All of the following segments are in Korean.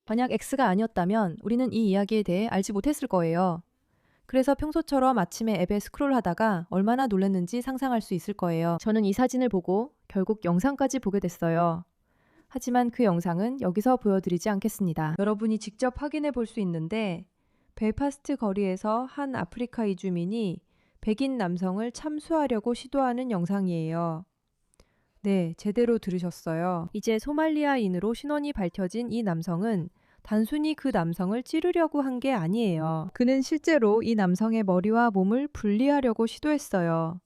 만약 X가 아니었다면 우리는 이 이야기에 대해 알지 못했을 거예요. 그래서 평소처럼 아침에 앱에 스크롤하다가 얼마나 놀랐는지 상상할 수 있을 거예요. 저는 이 사진을 보고 결국 영상까지 보게 됐어요. 하지만 그 영상은 여기서 보여드리지 않겠습니다. 여러분이 직접 확인해 볼 수 있는데 벨파스트 거리에서 한 아프리카 이주민이 백인 남성을 참수하려고 시도하는 영상이에요. 네, 제대로 들으셨어요. 이제 소말리아인으로 신원이 밝혀진 이 남성은 단순히 그 남성을 찌르려고 한 게 아니에요. 그는 실제로 이 남성의 머리와 몸을 분리하려고 시도했어요.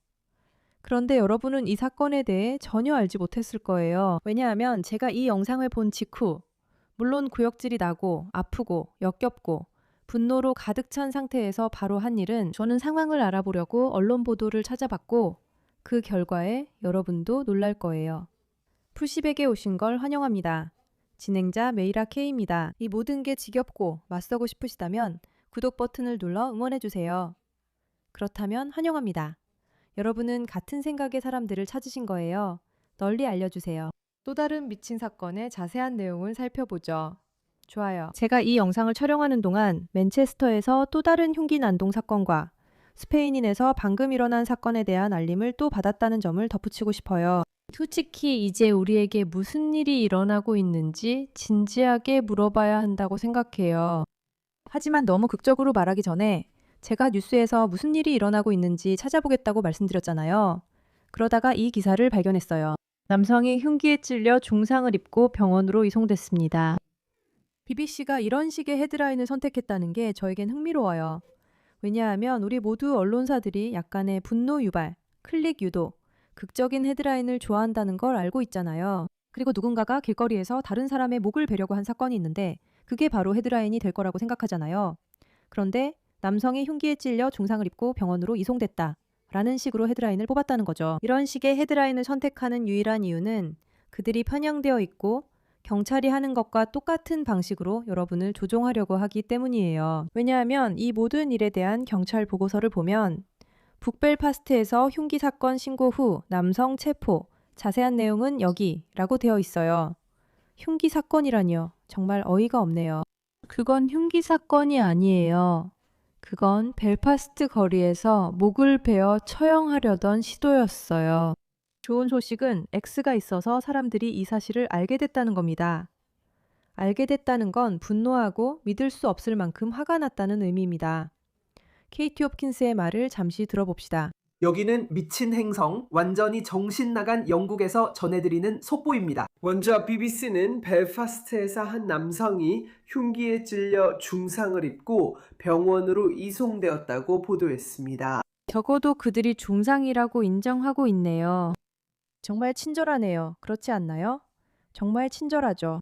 그런데 여러분은 이 사건에 대해 전혀 알지 못했을 거예요. 왜냐하면 제가 이 영상을 본 직후, 물론 구역질이 나고 아프고 역겹고 분노로 가득 찬 상태에서 바로 한 일은 저는 상황을 알아보려고 언론 보도를 찾아봤고 그 결과에 여러분도 놀랄 거예요. 풀십에게 오신 걸 환영합니다. 진행자 메이라 K입니다. 이 모든 게 지겹고 맞서고 싶으시다면 구독 버튼을 눌러 응원해주세요. 그렇다면 환영합니다. 여러분은 같은 생각의 사람들을 찾으신 거예요. 널리 알려주세요. 또 다른 미친 사건의 자세한 내용을 살펴보죠. 좋아요. 제가 이 영상을 촬영하는 동안 맨체스터에서 또 다른 흉기 난동 사건과 스페인인에서 방금 일어난 사건에 대한 알림을 또 받았다는 점을 덧붙이고 싶어요. 솔직히 이제 우리에게 무슨 일이 일어나고 있는지 진지하게 물어봐야 한다고 생각해요. 하지만 너무 극적으로 말하기 전에 제가 뉴스에서 무슨 일이 일어나고 있는지 찾아보겠다고 말씀드렸잖아요. 그러다가 이 기사를 발견했어요. 남성이 흉기에 찔려 중상을 입고 병원으로 이송됐습니다. BBC가 이런 식의 헤드라인을 선택했다는 게 저에겐 흥미로워요. 왜냐하면 우리 모두 언론사들이 약간의 분노 유발, 클릭 유도, 극적인 헤드라인을 좋아한다는 걸 알고 있잖아요. 그리고 누군가가 길거리에서 다른 사람의 목을 베려고 한 사건이 있는데 그게 바로 헤드라인이 될 거라고 생각하잖아요. 그런데 남성이 흉기에 찔려 중상을 입고 병원으로 이송됐다 라는 식으로 헤드라인을 뽑았다는 거죠. 이런 식의 헤드라인을 선택하는 유일한 이유는 그들이 편향되어 있고 경찰이 하는 것과 똑같은 방식으로 여러분을 조종하려고 하기 때문이에요. 왜냐하면 이 모든 일에 대한 경찰 보고서를 보면 북벨파스트에서 흉기 사건 신고 후 남성 체포, 자세한 내용은 여기라고 되어 있어요. 흉기 사건이라니요. 정말 어이가 없네요. 그건 흉기 사건이 아니에요. 그건 벨파스트 거리에서 목을 베어 처형하려던 시도였어요. 좋은 소식은 X가 있어서 사람들이 이 사실을 알게 됐다는 겁니다. 알게 됐다는 건 분노하고 믿을 수 없을 만큼 화가 났다는 의미입니다. 케이티 홉킨스의 말을 잠시 들어봅시다. 여기는 미친 행성, 완전히 정신 나간 영국에서 전해드리는 속보입니다. 먼저 BBC는 벨파스트에서 한 남성이 흉기에 찔려 중상을 입고 병원으로 이송되었다고 보도했습니다. 적어도 그들이 중상이라고 인정하고 있네요. 정말 친절하네요. 그렇지 않나요? 정말 친절하죠.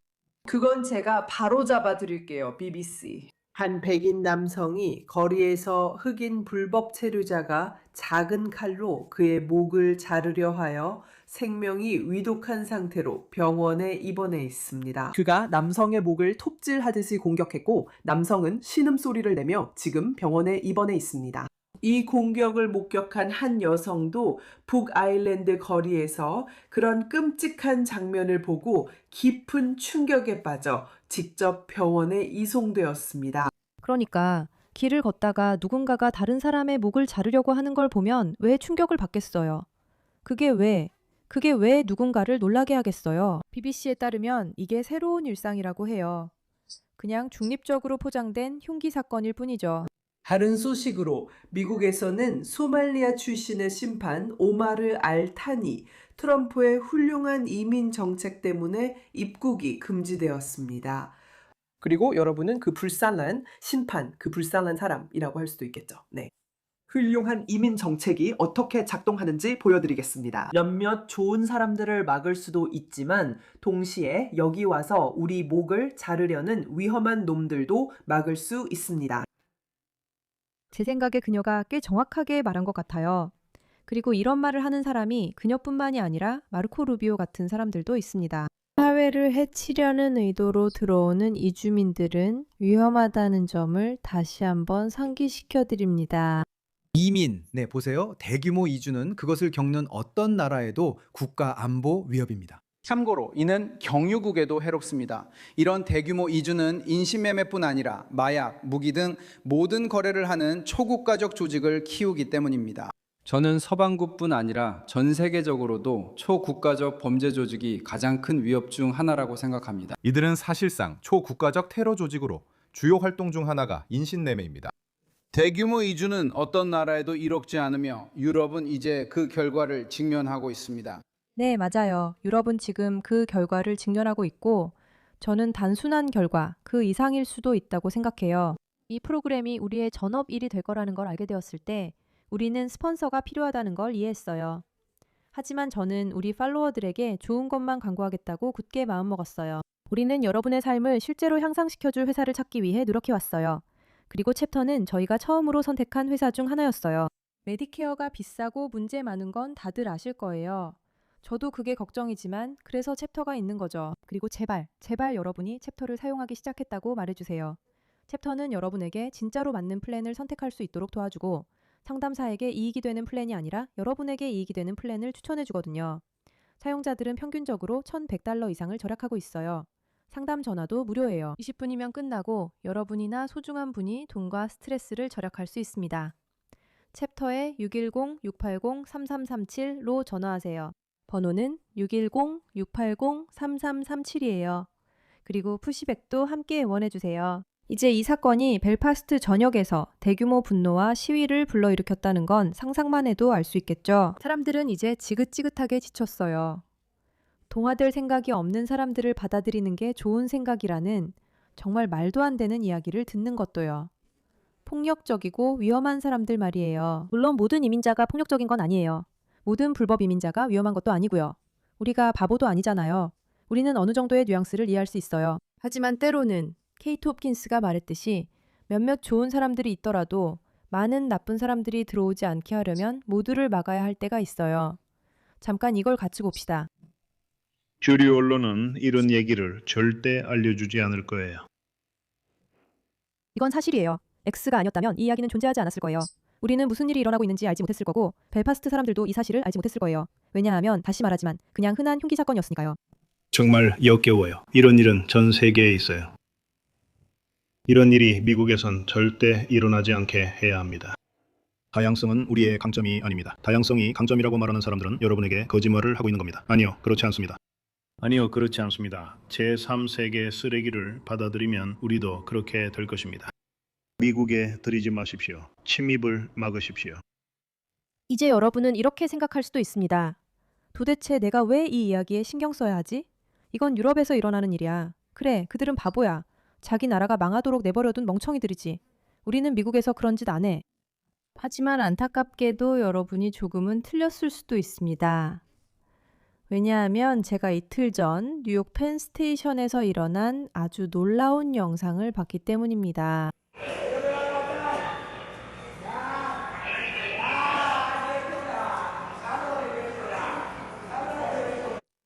그건 제가 바로 잡아드릴게요, BBC. 한 백인 남성이 거리에서 흑인 불법 체류자가 작은 칼로 그의 목을 자르려 하여 생명이 위독한 상태로 병원에 입원해 있습니다. 그가 남성의 목을 톱질하듯이 공격했고 남성은 신음소리를 내며 지금 병원에 입원해 있습니다. 이 공격을 목격한 한 여성도 북아일랜드 거리에서 그런 끔찍한 장면을 보고 깊은 충격에 빠져 직접 병원에 이송되었습니다. 그러니까 길을 걷다가 누군가가 다른 사람의 목을 자르려고 하는 걸 보면 왜 충격을 받겠어요? 그게 왜 누군가를 놀라게 하겠어요? BBC에 따르면 이게 새로운 일상이라고 해요. 그냥 중립적으로 포장된 흉기 사건일 뿐이죠. 다른 소식으로 미국에서는 소말리아 출신의 심판 오마르 알 타니 트럼프의 훌륭한 이민 정책 때문에 입국이 금지되었습니다. 그리고 여러분은 그 불쌍한 심판, 그 불쌍한 사람이라고 할 수도 있겠죠. 네. 훌륭한 이민 정책이 어떻게 작동하는지 보여드리겠습니다. 몇몇 좋은 사람들을 막을 수도 있지만 동시에 여기 와서 우리 목을 자르려는 위험한 놈들도 막을 수 있습니다. 제 생각에 그녀가 꽤 정확하게 말한 것 같아요. 그리고 이런 말을 하는 사람이 그녀뿐만이 아니라 마르코 루비오 같은 사람들도 있습니다. 사회를 해치려는 의도로 들어오는 이주민들은 위험하다는 점을 다시 한번 상기시켜 드립니다. 이민, 네, 보세요. 대규모 이주는 그것을 겪는 어떤 나라에도 국가 안보 위협입니다. 참고로 이는 경유국에도 해롭습니다. 이런 대규모 이주는 인신매매뿐 아니라 마약, 무기 등 모든 거래를 하는 초국가적 조직을 키우기 때문입니다. 저는 서방국뿐 아니라 전 세계적으로도 초국가적 범죄 조직이 가장 큰 위협 중 하나라고 생각합니다. 이들은 사실상 초국가적 테러 조직으로 주요 활동 중 하나가 인신매매입니다. 대규모 이주는 어떤 나라에도 이롭지 않으며 유럽은 이제 그 결과를 직면하고 있습니다. 네, 맞아요. 유럽은 지금 그 결과를 직면하고 있고, 저는 단순한 결과, 그 이상일 수도 있다고 생각해요. 이 프로그램이 우리의 전업일이 될 거라는 걸 알게 되었을 때, 우리는 스폰서가 필요하다는 걸 이해했어요. 하지만 저는 우리 팔로워들에게 좋은 것만 광고하겠다고 굳게 마음먹었어요. 우리는 여러분의 삶을 실제로 향상시켜줄 회사를 찾기 위해 노력해왔어요. 그리고 챕터는 저희가 처음으로 선택한 회사 중 하나였어요. 메디케어가 비싸고 문제 많은 건 다들 아실 거예요. 저도 그게 걱정이지만 그래서 챕터가 있는 거죠. 그리고 제발 여러분이 챕터를 사용하기 시작했다고 말해주세요. 챕터는 여러분에게 진짜로 맞는 플랜을 선택할 수 있도록 도와주고 상담사에게 이익이 되는 플랜이 아니라 여러분에게 이익이 되는 플랜을 추천해주거든요. 사용자들은 평균적으로 $1,100 이상을 절약하고 있어요. 상담 전화도 무료예요. 20분이면 끝나고 여러분이나 소중한 분이 돈과 스트레스를 절약할 수 있습니다. 챕터에 610-680-3337로 전화하세요. 번호는 610-680-3337이에요. 그리고 푸시백도 함께 응원해주세요. 이제 이 사건이 벨파스트 전역에서 대규모 분노와 시위를 불러일으켰다는 건 상상만 해도 알 수 있겠죠. 사람들은 이제 지긋지긋하게 지쳤어요. 동화될 생각이 없는 사람들을 받아들이는 게 좋은 생각이라는 정말 말도 안 되는 이야기를 듣는 것도요. 폭력적이고 위험한 사람들 말이에요. 물론 모든 이민자가 폭력적인 건 아니에요. 모든 불법 이민자가 위험한 것도 아니고요. 우리가 바보도 아니잖아요. 우리는 어느 정도의 뉘앙스를 이해할 수 있어요. 하지만 때로는 케이트 홉킨스가 말했듯이 몇몇 좋은 사람들이 있더라도 많은 나쁜 사람들이 들어오지 않게 하려면 모두를 막아야 할 때가 있어요. 잠깐 이걸 같이 봅시다. 주류 언론은 이런 얘기를 절대 알려주지 않을 거예요. 이건 사실이에요. X가 아니었다면 이 이야기는 존재하지 않았을 거예요. 우리는 무슨 일이 일어나고 있는지 알지 못했을 거고 벨파스트 사람들도 이 사실을 알지 못했을 거예요. 왜냐하면 다시 말하지만 그냥 흔한 흉기 사건이었으니까요. 정말 역겨워요. 이런 일은 전 세계에 있어요. 이런 일이 미국에선 절대 일어나지 않게 해야 합니다. 다양성은 우리의 강점이 아닙니다. 다양성이 강점이라고 말하는 사람들은 여러분에게 거짓말을 하고 있는 겁니다. 아니요, 그렇지 않습니다. 아니요, 그렇지 않습니다. 제3세계 쓰레기를 받아들이면 우리도 그렇게 될 것입니다. 미국에 들이지 마십시오. 침입을 막으십시오. 이제 여러분은 이렇게 생각할 수도 있습니다. 도대체 내가 왜 이 이야기에 신경 써야 하지? 이건 유럽에서 일어나는 일이야. 그래, 그들은 바보야. 자기 나라가 망하도록 내버려둔 멍청이들이지. 우리는 미국에서 그런 짓 안 해. 하지만 안타깝게도 여러분이 조금은 틀렸을 수도 있습니다. 왜냐하면 제가 이틀 전 뉴욕 펜스테이션에서 일어난 아주 놀라운 영상을 봤기 때문입니다.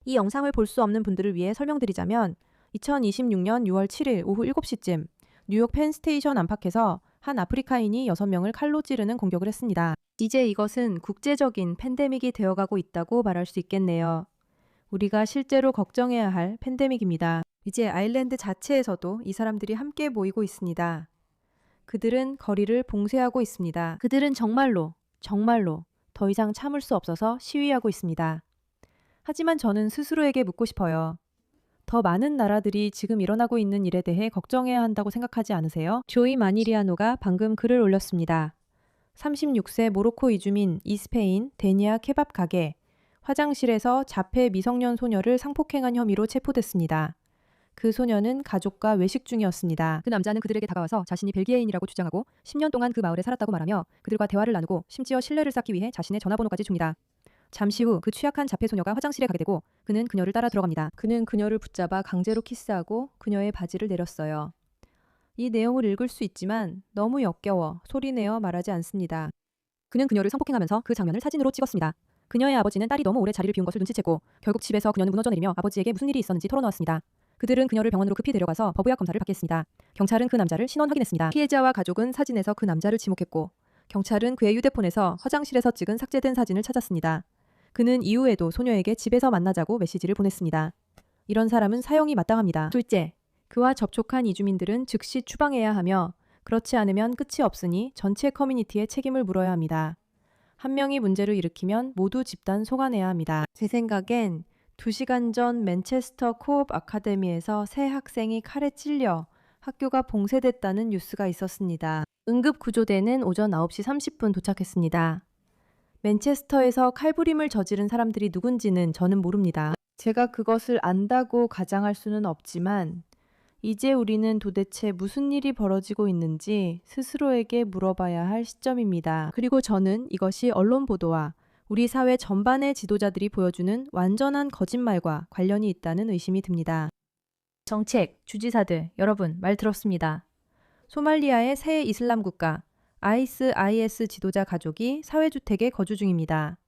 이 영상을 볼 수 없는 분들을 위해 설명드리자면 2026년 6월 7일 오후 7시쯤 뉴욕 펜스테이션 안팎에서 한 아프리카인이 6명을 칼로 찌르는 공격을 했습니다. 이제 이것은 국제적인 팬데믹이 되어가고 있다고 말할 수 있겠네요. 우리가 실제로 걱정해야 할 팬데믹입니다. 이제 아일랜드 자체에서도 이 사람들이 함께 모이고 있습니다. 그들은 거리를 봉쇄하고 있습니다. 그들은 정말로 더 이상 참을 수 없어서 시위하고 있습니다. 하지만 저는 스스로에게 묻고 싶어요. 더 많은 나라들이 지금 일어나고 있는 일에 대해 걱정해야 한다고 생각하지 않으세요? 조이 마니리아노가 방금 글을 올렸습니다. 36세 모로코 이주민 이스페인 데니아 케밥 가게 화장실에서 자폐 미성년 소녀를 상폭행한 혐의로 체포됐습니다. 그 소녀는 가족과 외식 중이었습니다. 그 남자는 그들에게 다가와서 자신이 벨기에인이라고 주장하고 10년 동안 그 마을에 살았다고 말하며 그들과 대화를 나누고 심지어 신뢰를 쌓기 위해 자신의 전화번호까지 줍니다. 잠시 후 그 취약한 자폐 소녀가 화장실에 가게 되고 그는 그녀를 따라 들어갑니다. 그는 그녀를 붙잡아 강제로 키스하고 그녀의 바지를 내렸어요. 이 내용을 읽을 수 있지만 너무 역겨워 소리내어 말하지 않습니다. 그는 그녀를 성폭행하면서 그 장면을 사진으로 찍었습니다. 그녀의 아버지는 딸이 너무 오래 자리를 비운 것을 눈치챘고 결국 집에서 그녀는 무너져 내리며 아버지에게 무슨 일이 있었는지 털어놓았습니다. 그들은 그녀를 병원으로 급히 데려가서 법의학 검사를 받게 했습니다. 경찰은 그 남자를 신원 확인했습니다. 피해자와 가족은 사진에서 그 남자를 지목했고 경찰은 그의 휴대폰에서 화장실에서 찍은 삭제된 사진을 찾았습니다. 그는 이후에도 소녀에게 집에서 만나자고 메시지를 보냈습니다. 이런 사람은 사형이 마땅합니다. 둘째, 그와 접촉한 이주민들은 즉시 추방해야 하며 그렇지 않으면 끝이 없으니 전체 커뮤니티에 책임을 물어야 합니다. 한 명이 문제를 일으키면 모두 집단 속아내야 합니다. 제 생각엔 2시간 전 맨체스터 코업 아카데미에서 새 학생이 칼에 찔려 학교가 봉쇄됐다는 뉴스가 있었습니다. 응급구조대는 오전 9시 30분 도착했습니다. 맨체스터에서 칼부림을 저지른 사람들이 누군지는 저는 모릅니다. 제가 그것을 안다고 가장할 수는 없지만 이제 우리는 도대체 무슨 일이 벌어지고 있는지 스스로에게 물어봐야 할 시점입니다. 그리고 저는 이것이 언론 보도와 우리 사회 전반의 지도자들이 보여주는 완전한 거짓말과 관련이 있다는 의심이 듭니다. 정책, 주지사들, 여러분 말 들었습니다. 소말리아의 새 이슬람 국가 IS 지도자 가족이 사회주택에 거주 중입니다.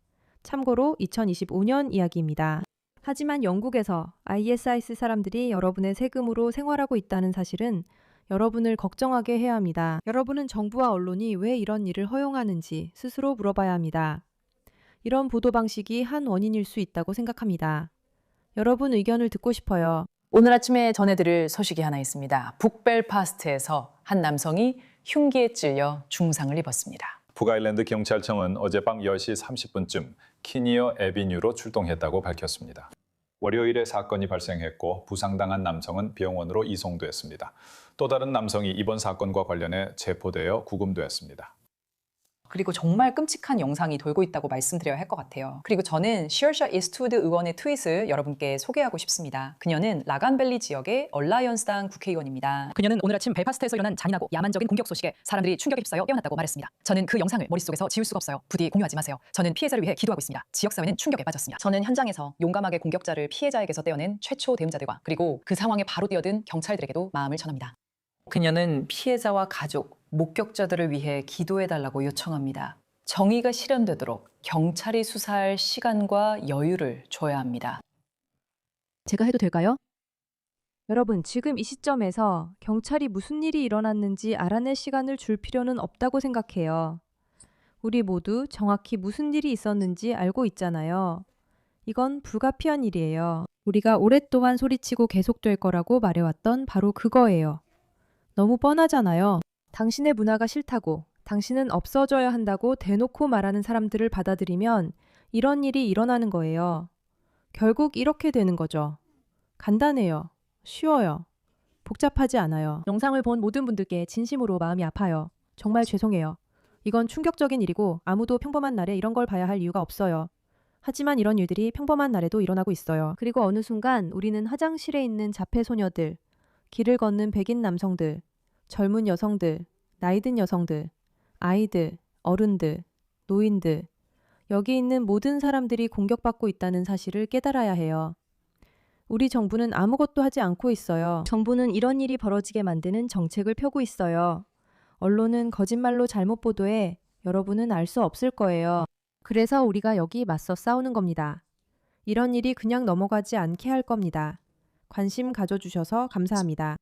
참고로 2025년 이야기입니다. 하지만 영국에서 IS 사람들이 여러분의 세금으로 생활하고 있다는 사실은 여러분을 걱정하게 해야 합니다. 여러분은 정부와 언론이 왜 이런 일을 허용하는지 스스로 물어봐야 합니다. 이런 보도 방식이 한 원인일 수 있다고 생각합니다. 여러분 의견을 듣고 싶어요. 오늘 아침에 전해드릴 소식이 하나 있습니다. 북벨파스트에서 한 남성이 흉기에 찔려 중상을 입었습니다. 북아일랜드 경찰청은 어젯밤 10시 30분쯤 키니어 애비뉴로 출동했다고 밝혔습니다. 월요일에 사건이 발생했고 부상당한 남성은 병원으로 이송됐습니다. 또 다른 남성이 이번 사건과 관련해 체포되어 구금됐습니다. 그리고 정말 끔찍한 영상이 돌고 있다고 말씀드려야 할 것 같아요. 그리고 저는 시어샤 이스트우드 의원의 트윗을 여러분께 소개하고 싶습니다. 그녀는 라간밸리 지역의 얼라이언스당 국회의원입니다. 그녀는 오늘 아침 벨파스트에서 일어난 잔인하고 야만적인 공격 소식에 사람들이 충격에 휩싸여 깨어났다고 말했습니다. 저는 그 영상을 머릿속에서 지울 수가 없어요. 부디 공유하지 마세요. 저는 피해자를 위해 기도하고 있습니다. 지역사회는 충격에 빠졌습니다. 저는 현장에서 용감하게 공격자를 피해자에게서 떼어낸 최초 대응자들과 그리고 그 상황에 바로 뛰어든 경찰들에게도 마음을 전합니다. 그녀는 피해자와 가족, 목격자들을 위해 기도해달라고 요청합니다. 정의가 실현되도록 경찰이 수사할 시간과 여유를 줘야 합니다. 제가 해도 될까요? 여러분, 지금 이 시점에서 경찰이 무슨 일이 일어났는지 알아낼 시간을 줄 필요는 없다고 생각해요. 우리 모두 정확히 무슨 일이 있었는지 알고 있잖아요. 이건 불가피한 일이에요. 우리가 오랫동안 소리치고 계속될 거라고 말해왔던 바로 그거예요. 너무 뻔하잖아요. 당신의 문화가 싫다고, 당신은 없어져야 한다고 대놓고 말하는 사람들을 받아들이면 이런 일이 일어나는 거예요. 결국 이렇게 되는 거죠. 간단해요. 쉬워요. 복잡하지 않아요. 영상을 본 모든 분들께 진심으로 마음이 아파요. 정말 죄송해요. 이건 충격적인 일이고 아무도 평범한 날에 이런 걸 봐야 할 이유가 없어요. 하지만 이런 일들이 평범한 날에도 일어나고 있어요. 그리고 어느 순간 우리는 화장실에 있는 자폐 소녀들, 길을 걷는 백인 남성들, 젊은 여성들, 나이든 여성들, 아이들, 어른들, 노인들, 여기 있는 모든 사람들이 공격받고 있다는 사실을 깨달아야 해요. 우리 정부는 아무것도 하지 않고 있어요. 정부는 이런 일이 벌어지게 만드는 정책을 펴고 있어요. 언론은 거짓말로 잘못 보도해 여러분은 알 수 없을 거예요. 그래서 우리가 여기 맞서 싸우는 겁니다. 이런 일이 그냥 넘어가지 않게 할 겁니다. 관심 가져주셔서 감사합니다.